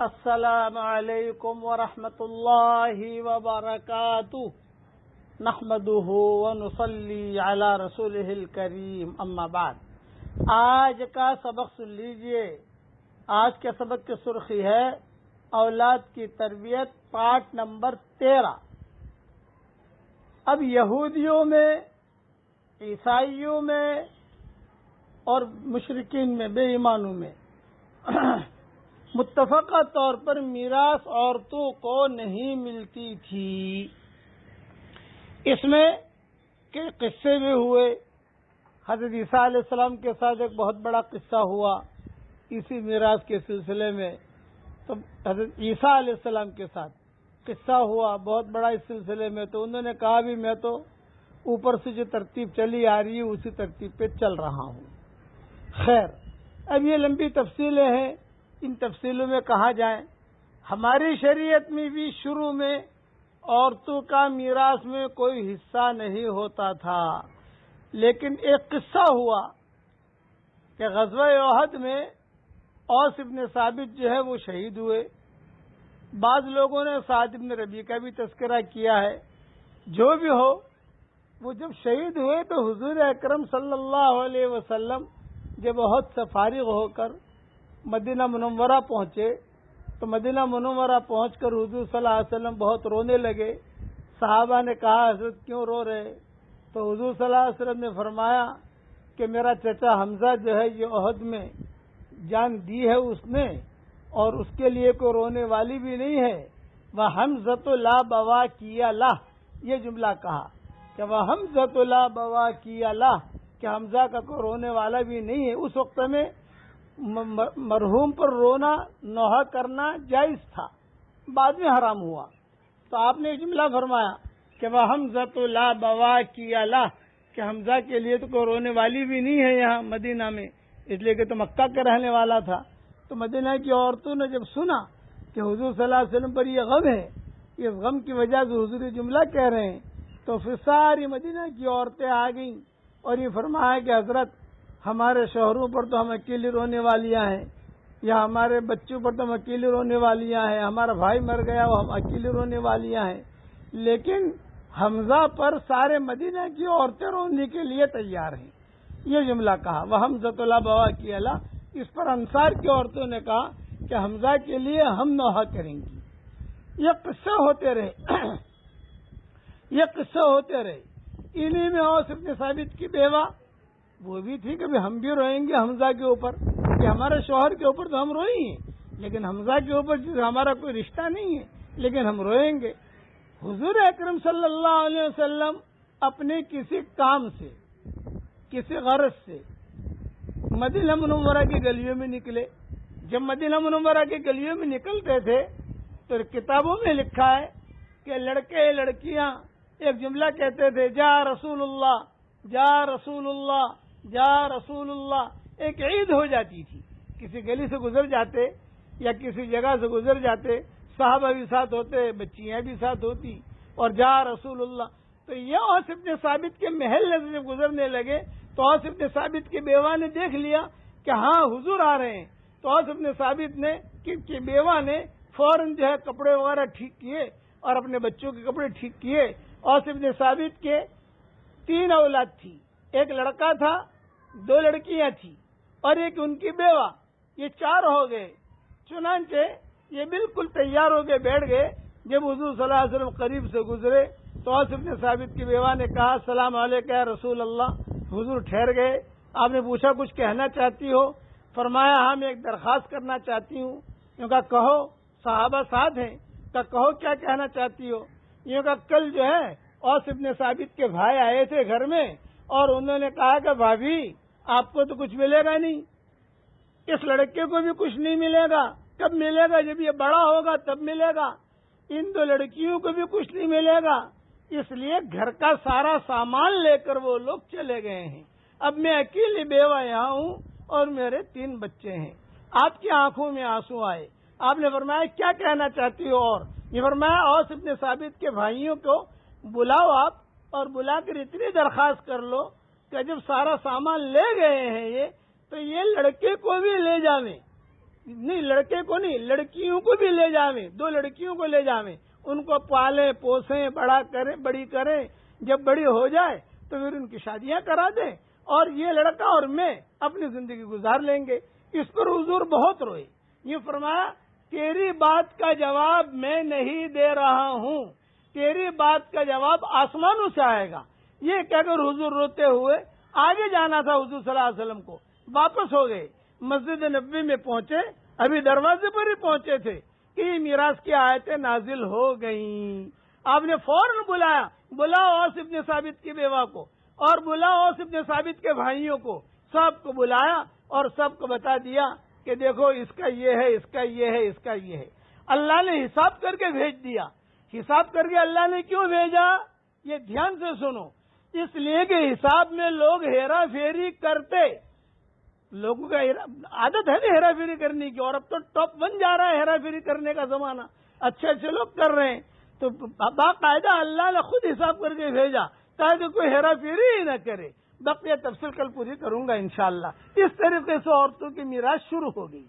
السلام علیکم ورحمۃ اللہ وبرکاتہ نحمده ونصلی علی رسولہ الکریم اما بعد۔ آج کا سبق سن لیجئے۔ آج کے سبق کی سرخی ہے اولاد کی تربیت پارٹ نمبر 13۔ اب یہودیوں میں، عیسائیوں میں اور مشرکین میں، بے ایمانوں میں متفقہ طور پر میراث عورتوں کو نہیں ملتی تھی۔ اس میں کئی قصے بھی ہوئے۔ حضرت عیسیٰ علیہ السلام کے ساتھ ایک بہت بڑا قصہ ہوا اسی میراث کے سلسلے میں۔ تو حضرت عیسیٰ علیہ السلام کے ساتھ قصہ ہوا بہت بڑا اس سلسلے میں، تو انہوں نے کہا بھی میں تو اوپر سے جو ترتیب چلی آ رہی ہے اسی ترتیب پہ چل رہا ہوں۔ خیر، اب یہ لمبی تفصیلیں ہیں، ان تفصیلوں میں کہاں جائیں۔ ہماری شریعت میں بھی شروع میں عورتوں کا میراث میں کوئی حصہ نہیں ہوتا تھا، لیکن ایک قصہ ہوا کہ غزوہ احد میں اوس ابن ثابت جو ہے وہ شہید ہوئے۔ بعض لوگوں نے سعد ابن ربیع کا بھی تذکرہ کیا ہے۔ جو بھی ہو، وہ جب شہید ہوئے تو حضور اکرم صلی اللہ علیہ وسلم جب احد سے فارغ ہو کر مدینہ منورہ پہنچے تو مدینہ منورہ پہنچ کر حضور صلی اللہ علیہ وسلم بہت رونے لگے۔ صحابہ نے کہا حضرت کیوں رو رہے؟ تو حضور صلی اللہ علیہ وسلم نے فرمایا کہ میرا چچا حمزہ جو ہے یہ احد میں جان دی ہے اس نے، اور اس کے لیے کوئی رونے والی بھی نہیں ہے۔ وَحَمْزَةُ لَا بَوَاكِيَ لَهُ، یہ جملہ کہا کہ وَحَمْزَةُ لَا بَوَاكِيَ لَهُ، کہ حمزہ کا کوئی رونے والا بھی نہیں ہے۔ اس وقت میں مرحوم پر رونا نوحہ کرنا جائز تھا، بعد میں حرام ہوا۔ تو آپ نے جملہ فرمایا کہ وَحَمْزَةُ لَا بَوَاكِيَ لَهُ، کہ حمزہ کے لیے تو کوئی رونے والی بھی نہیں ہے یہاں مدینہ میں، اس لیے کہ تو مکہ کے رہنے والا تھا۔ تو مدینہ کی عورتوں نے جب سنا کہ حضور صلی اللہ علیہ وسلم پر یہ غم ہے، اس غم کی وجہ سے حضور یہ جملہ کہہ رہے ہیں، تو پھر ساری مدینہ کی عورتیں آ گئیں اور یہ فرمایا کہ حضرت ہمارے شوہروں پر تو ہم اکیلی رونے والیاں ہیں، یا ہمارے بچوں پر تو ہم اکیلی رونے والیاں ہیں، ہمارا بھائی مر گیا وہ ہم اکیلی رونے والیاں ہیں، لیکن حمزہ پر سارے مدینہ کی عورتیں رونے کے لیے تیار ہیں۔ یہ جملہ کہا وَحَمْزَةُ لَا بَوَاكِيَ لَهُ۔ اس پر انصار کی عورتوں نے کہا کہ حمزہ کے لیے ہم نوحہ کریں گی۔ یہ قصے ہوتے رہے یہ قصے ہوتے رہے۔ انہی میں اوس ابن ثابت کی بیوہ وہ بھی تھی کہ ہم بھی روئیں گے حمزہ کے اوپر، کہ ہمارے شوہر کے اوپر تو ہم روئیں ہیں، لیکن حمزہ کے اوپر ہمارا کوئی رشتہ نہیں ہے، لیکن ہم روئیں گے۔ حضور اکرم صلی اللہ علیہ وسلم اپنے کسی کام سے، کسی غرض سے مدینہ منورہ کی گلیوں میں نکلے۔ جب مدینہ منورہ کی گلیوں میں نکلتے تھے تو کتابوں میں لکھا ہے کہ لڑکے لڑکیاں ایک جملہ کہتے تھے، جا رسول اللہ، جا رسول اللہ، جا رسول اللہ۔ ایک عید ہو جاتی تھی، کسی گلی سے گزر جاتے یا کسی جگہ سے گزر جاتے، صحابہ بھی ساتھ ہوتے، بچیاں بھی ساتھ ہوتی، اور جا رسول اللہ۔ تو یہ اوس ابن ثابت کے محل سے جب گزرنے لگے تو اوس ابن ثابت کی بیوہ نے دیکھ لیا کہ ہاں حضور آ رہے ہیں، تو اوس ابن ثابت نے کی بیوہ نے فوراً جو ہے کپڑے وغیرہ ٹھیک کیے اور اپنے بچوں کے کپڑے ٹھیک کیے۔ اوس ابن ثابت کے 3 اولاد تھی، ایک لڑکا تھا، 2 لڑکیاں تھیں اور ایک ان کی بیوہ، یہ 4 ہو گئے۔ چنانچہ یہ بالکل تیار ہو کے بیٹھ گئے۔ جب حضور صلی اللہ علیہ وسلم قریب سے گزرے تو اوس ابن ثابت کی بیوہ نے کہا السلام علیکم یا رسول اللہ۔ حضور ٹھہر گئے۔ آپ نے پوچھا کچھ کہنا چاہتی ہو؟ فرمایا ہاں میں ایک درخواست کرنا چاہتی ہوں۔ یوں کہا کہو، صحابہ ساتھ ہیں، کہو کیا کہنا چاہتی ہو؟ یوں کہا کل جو ہے اوس ابن ثابت کے بھائی آئے تھے گھر میں اور انہوں نے کہا کہ بھابھی آپ کو تو کچھ ملے گا نہیں، اس لڑکے کو بھی کچھ نہیں ملے گا۔ کب ملے گا؟ جب یہ بڑا ہوگا تب ملے گا۔ ان 2 لڑکیوں کو بھی کچھ نہیں ملے گا، اس لیے گھر کا سارا سامان لے کر وہ لوگ چلے گئے ہیں۔ اب میں اکیلی بیوہ یہاں ہوں اور میرے 3 بچے ہیں۔ آپ کی آنکھوں میں آنسو آئے۔ آپ نے فرمایا کیا کہنا چاہتی ہو؟ اور یہ فرمایا اوس ابن ثابت کے بھائیوں کو بلاؤ آپ، اور بلا کر اتنی درخواست کر لو کہ جب سارا سامان لے گئے ہیں یہ تو یہ لڑکے کو بھی لے جاویں، نہیں لڑکے کو نہیں، لڑکیوں کو بھی لے جاویں، 2 لڑکیوں کو لے جاویں، ان کو پالیں پوسیں بڑی کریں، جب بڑی ہو جائے تو پھر ان کی شادیاں کرا دیں، اور یہ لڑکا اور میں اپنی زندگی گزار لیں گے۔ اس پر حضور بہت روئے، یہ فرمایا تیری بات کا جواب میں نہیں دے رہا ہوں، تیری بات کا جواب آسمانوں سے آئے گا۔ یہ کہہ کر حضور روتے ہوئے آگے جانا تھا حضور صلی اللہ علیہ وسلم کو، واپس ہو گئے، مسجد نبوی میں پہنچے، ابھی دروازے پر ہی پہنچے تھے کہ یہ میراث کی آیتیں نازل ہو گئیں۔ آپ نے فوراً بلایا، بلاؤ اوس ابن ثابت کی بیوہ کو، اور بلاؤ اوس ابن ثابت کے بھائیوں کو، سب کو بلایا اور سب کو بتا دیا کہ دیکھو اس کا یہ ہے، اس کا یہ ہے، اس کا یہ ہے۔ اللہ نے حساب کر کے بھیج دیا۔ حساب کر کے اللہ نے کیوں بھیجا؟ یہ دھیان سے سنو، اس لیے کہ حساب میں لوگ ہیرا پھیری کرتے، لوگوں کا عادت ہے نا ہیرا پھیری کرنے کی، اور اب تو ٹاپ 1 جا رہا ہے ہیرا پھیری کرنے کا زمانہ، اچھے اچھے لوگ کر رہے ہیں، تو باقاعدہ اللہ نے خود حساب کر کے بھیجا تاکہ کوئی ہیرا پھیری ہی نہ کرے۔ بقیہ تفصیل کل پوری کروں گا انشاءاللہ۔ اس طریقے سے عورتوں کی میراث شروع ہو گئی۔